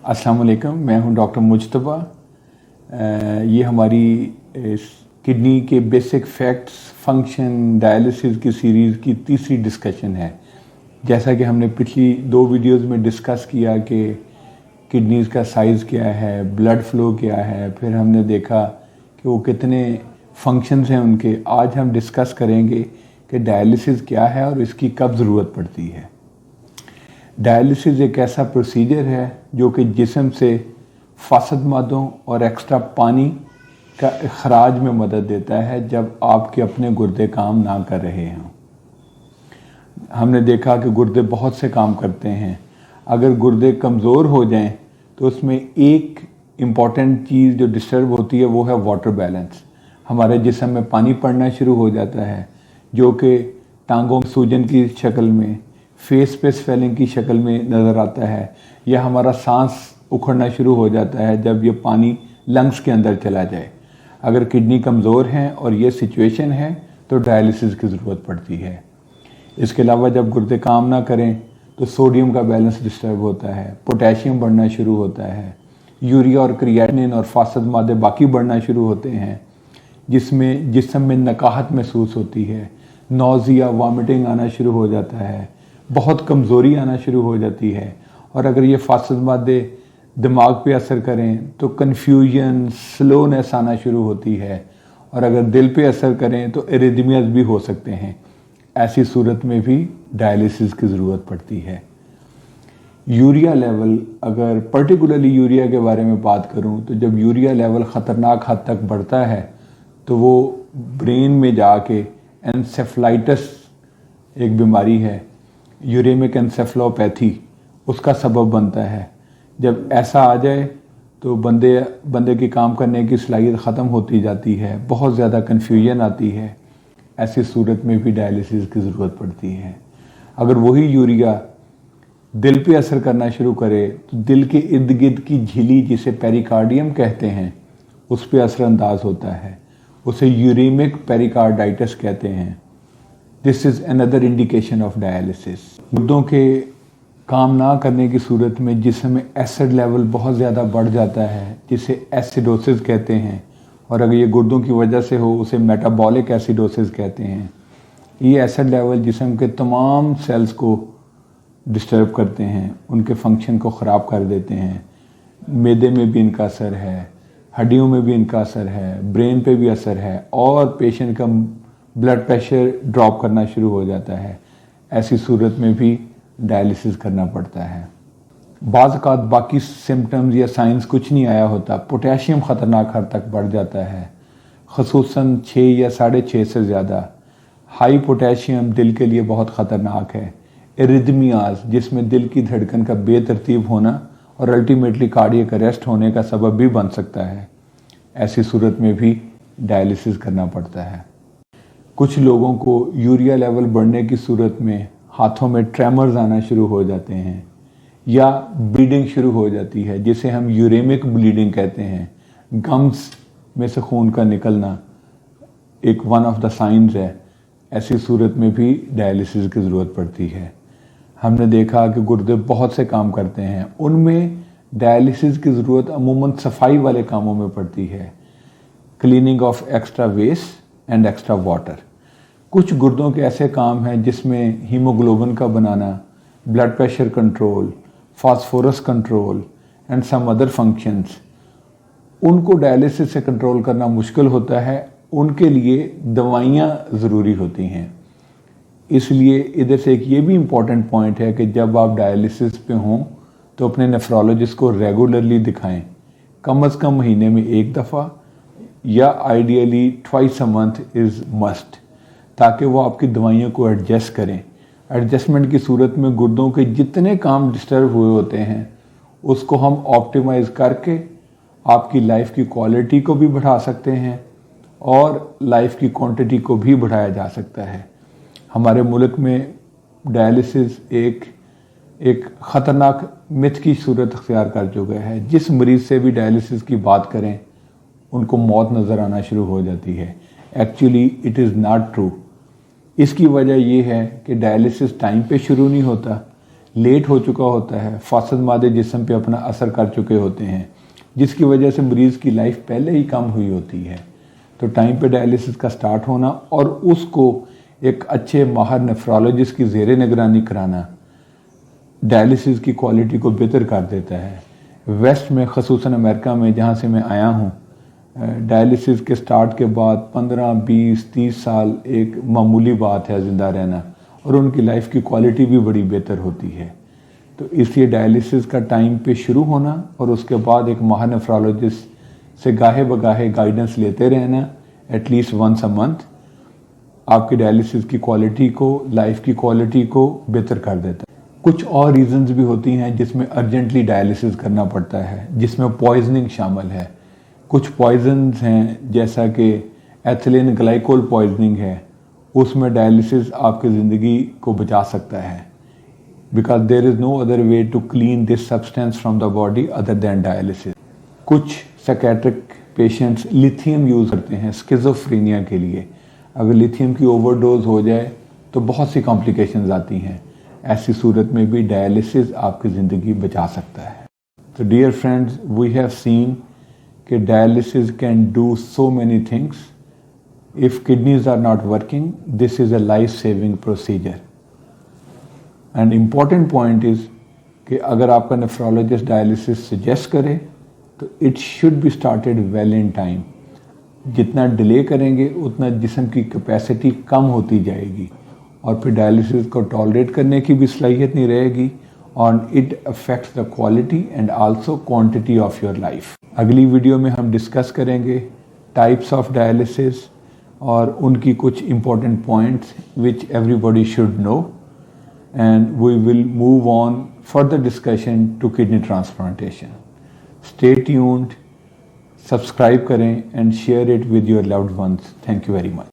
अस्सलाम वालेकुम, मैं हूं डॉक्टर मुजतबा। ये हमारी किडनी के बेसिक फैक्ट्स, फंक्शन, डायलिसिस की सीरीज़ की तीसरी डिस्कशन है। जैसा कि हमने पिछली 2 वीडियोस में डिस्कस किया कि किडनीज़ का साइज़ क्या है, ब्लड फ्लो क्या है, फिर हमने देखा कि वो कितने फंक्शंस हैं उनके। आज हम डिस्कस करेंगे कि डायलिसिस क्या है और इसकी कब ज़रूरत पड़ती है। डायलिसिस एक ऐसा प्रोसीजर है जो कि जिस्म से फासद मादों और एक्स्ट्रा पानी का अखराज में मदद देता है जब आपके अपने गुर्दे काम ना कर रहे हों। हमने देखा कि गुर्दे बहुत से काम करते हैं। अगर गुर्दे कमज़ोर हो जाएं तो उसमें एक इम्पॉर्टेंट चीज़ जो डिस्टर्ब होती है वो है वाटर बैलेंस। हमारे जिस्म में पानी पड़ना शुरू हो जाता है जो कि टांगों में सूजन की शक्ल में, फेस पे स्वेलिंग की शक्ल में नज़र आता है, या हमारा सांस उखड़ना शुरू हो जाता है जब ये पानी लंग्स के अंदर चला जाए। अगर किडनी कमज़ोर हैं और ये सिचुएशन है तो डायलिसिस की ज़रूरत पड़ती है। इसके अलावा जब गुर्दे काम ना करें तो सोडियम का बैलेंस डिस्टर्ब होता है, पोटेशियम बढ़ना शुरू होता है, यूरिया और क्रिएटिनिन और फासद मादे बाकी बढ़ना शुरू होते हैं, जिसमें जिस्म में नकाहत महसूस होती है, नौज़िया, वॉमिटिंग आना शुरू हो जाता है, बहुत कमज़ोरी आना शुरू हो जाती है। और अगर ये फासद मादे दिमाग पे असर करें तो कन्फ्यूजन, स्लोनेस आना शुरू होती है, और अगर दिल पे असर करें तो एरिथमियाज भी हो सकते हैं। ऐसी सूरत में भी डायलिसिस की ज़रूरत पड़ती है। यूरिया लेवल, अगर पर्टिकुलरली यूरिया के बारे में बात करूं तो जब यूरिया लेवल ख़तरनाक हद तक बढ़ता है तो वो ब्रेन में जाके एनसेफलाइटिस एक बीमारी है, यूरेमिक एनसेफलोपैथी, उसका सबब बनता है। जब ऐसा आ जाए तो बंदे की काम करने की सलाहियत ख़त्म होती जाती है, बहुत ज़्यादा कन्फ्यूजन आती है। ऐसी सूरत में भी डायलिसिस की ज़रूरत पड़ती है। अगर वही यूरिया दिल पे असर करना शुरू करे तो दिल के इर्द गिर्द की झिल्ली, जिसे पेरिकार्डियम कहते हैं, उस पर असरअंदाज होता है। उसे यूरेमिक पेरिकार्डाइटिस कहते हैं। This is another indication of dialysis. गुर्दों के काम ना करने की सूरत में जिस्म में एसिड लेवल बहुत ज़्यादा बढ़ जाता है, जिसे एसिडोसिस कहते हैं, और अगर ये गुर्दों की वजह से हो उसे मेटाबॉलिक एसिडोसिस कहते हैं। ये एसिड लेवल जिस्म के तमाम सेल्स को डिस्टर्ब करते हैं, उनके फंक्शन को ख़राब कर देते हैं। मैदे में भी इनका असर है, हड्डियों में भी इनका असर है, ब्रेन पे भी असर है, और पेशेंट का ब्लड प्रेशर ड्रॉप करना शुरू हो जाता है। ऐसी सूरत में भी डायलिसिस करना पड़ता है। बाज़ औक़ात बाकी सिम्टम्स या साइंस कुछ नहीं आया होता, पोटेशियम ख़तरनाक हद तक बढ़ जाता है, ख़ुसूसन 6 या 6.5 से ज़्यादा। हाई पोटेशियम दिल के लिए बहुत ख़तरनाक है। एरिथमियाज, जिसमें दिल की धड़कन का बेतरतीब होना और अल्टीमेटली कार्डियक अरेस्ट होने का सबब भी बन सकता है। ऐसी सूरत में भी डायलिसिस करना पड़ता है। कुछ लोगों को यूरिया लेवल बढ़ने की सूरत में हाथों में ट्रेमर्स आना शुरू हो जाते हैं, या ब्लीडिंग शुरू हो जाती है, जिसे हम यूरेमिक ब्लीडिंग कहते हैं। गम्स में से खून का निकलना एक वन ऑफ द साइंस है। ऐसी सूरत में भी डायलिसिस की ज़रूरत पड़ती है। हमने देखा कि गुर्दे बहुत से काम करते हैं, उनमें डायलिसिस की ज़रूरत अमूमन सफाई वाले कामों में पड़ती है, cleaning of extra waste and extra water. कुछ गुर्दों के ऐसे काम हैं जिसमें हीमोग्लोबिन का बनाना, blood pressure control, phosphorus control and some other functions, उनको डायलिसिस से कंट्रोल करना मुश्किल होता है। उनके लिए दवाइयाँ ज़रूरी होती हैं। इसलिए इधर से एक ये भी इम्पॉर्टेंट पॉइंट है कि जब आप डायलिसिस पे हों तो अपने नेफ्रोलॉजिस्ट को रेगुलरली दिखाएं, कम से कम महीने में 1 दफ़ा, या ideally twice a month is must, ताकि वो आपकी दवाइयों को एडजस्ट करें। एडजस्टमेंट की सूरत में गुर्दों के जितने काम डिस्टर्ब हुए होते हैं उसको हम ऑप्टिमाइज़ करके आपकी लाइफ की क्वालिटी को भी बढ़ा सकते हैं और लाइफ की क्वांटिटी को भी बढ़ाया जा सकता है। हमारे मुल्क में डायलिसिस एक ख़तरनाक मिथ की सूरत अख्तियार कर चुका है। जिस मरीज़ से भी डायलिसिस की बात करें उनको मौत नज़र आना शुरू हो जाती है। Actually it is not true. इसकी वजह यह है कि डायलिसिस टाइम पे शुरू नहीं होता, लेट हो चुका होता है, फासद मादे जिस्म पे अपना असर कर चुके होते हैं, जिसकी वजह से मरीज़ की लाइफ पहले ही कम हुई होती है। तो टाइम पे डायलिसिस का स्टार्ट होना और उसको एक अच्छे माहर नेफ्रोलॉजिस्ट की ज़ेर निगरानी कराना डायलिसिस की क्वालिटी को बेहतर कर देता है। वेस्ट में ख़ुसूसन अमेरिका में जहाँ से मैं आया हूँ, डायलिसिस के स्टार्ट के बाद 15, 20, 30 साल एक मामूली बात है ज़िंदा रहना, और उनकी लाइफ की क्वालिटी भी बड़ी बेहतर होती है। तो इसलिए डायलिसिस का टाइम पे शुरू होना और उसके बाद एक माहिर नेफ्रोलॉजिस्ट से गाहे बगाहे गाइडेंस लेते रहना एटलीस्ट वंस अ मंथ आपकी डायलिसिस की क्वालिटी को, लाइफ की क्वालिटी को बेहतर कर देता है। कुछ और रीजंस भी होती हैं जिसमें अर्जेंटली डायलिसिस करना पड़ता है, जिसमें पॉइजनिंग शामिल है। कुछ पॉइजन्स हैं जैसा कि एथिलीन ग्लाइकोल पॉइजनिंग है, उसमें डायलिसिस आपकी ज़िंदगी को बचा सकता है, because there is no other way to clean this substance from the body other than dialysis. कुछ साइकेट्रिक पेशेंट्स लिथियम यूज़ करते हैं स्किज़ोफ्रेनिया के लिए। अगर लिथियम की ओवरडोज हो जाए तो बहुत सी कॉम्प्लिकेशंस आती हैं, ऐसी सूरत में भी डायलिसिस आपकी ज़िंदगी बचा सकता है। तो dear friends, we have seen कि dialysis can do so many things. If kidneys are not working, this is a life saving procedure. And important point is कि अगर आपका नेफ्रोलॉजिस्ट डायलिसिस सजेस्ट करे तो it should be started well in time. जितना delay करेंगे उतना जिस्म की कैपेसिटी कम होती जाएगी और फिर डायलिसिस को टॉलरेट करने की भी सलाहियत नहीं रहेगी, और it affects the quality and also quantity of your life. अगली वीडियो में हम डिस्कस करेंगे टाइप्स ऑफ डायलिसिस और उनकी कुछ important points which everybody should know, and we will move on further discussion to kidney transplantation. Stay tuned, subscribe करें and share it with your loved ones. Thank you very much.